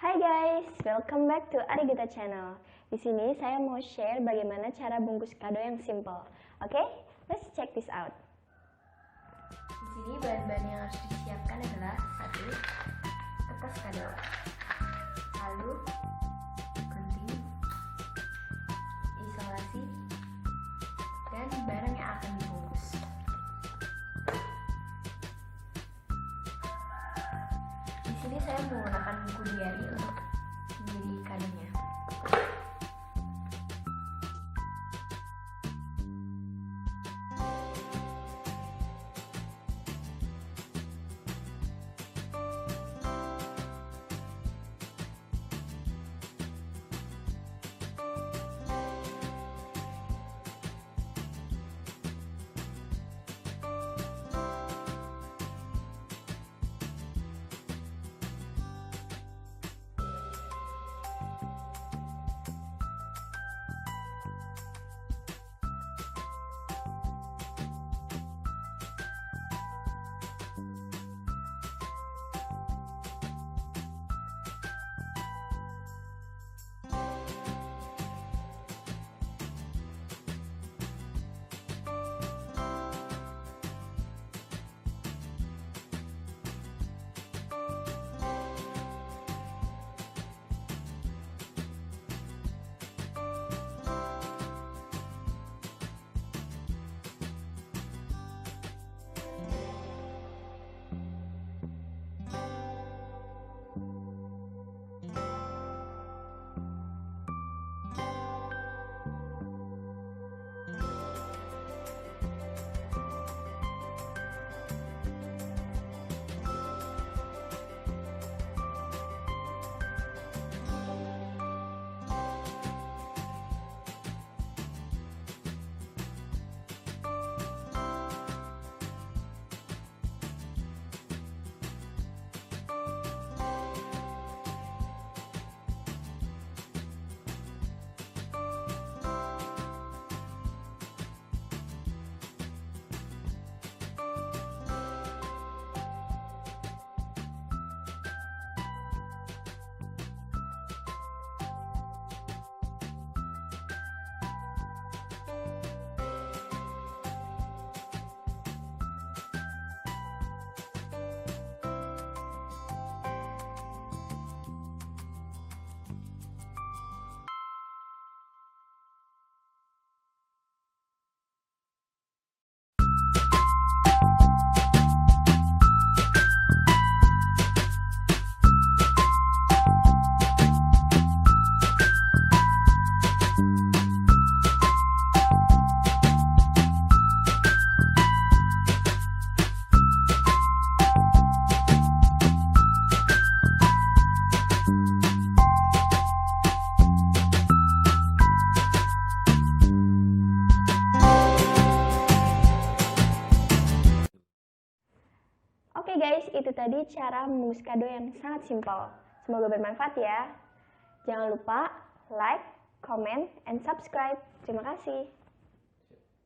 Hai guys, welcome back to Arigita Channel. Di sini saya mau share bagaimana cara bungkus kado yang simple. Oke, let's check this out. Di sini bahan-bahan yang harus disiapkan adalah 1. Kertas kado, lalu gunting, isolasi, dan barang yang akan dibungkus. Di sini saya menggunakan buku diary untuk menjadi kadonya. Oke guys, itu tadi cara membungkus kado yang sangat simpel. Semoga bermanfaat ya. Jangan lupa like, comment, and subscribe. Terima kasih.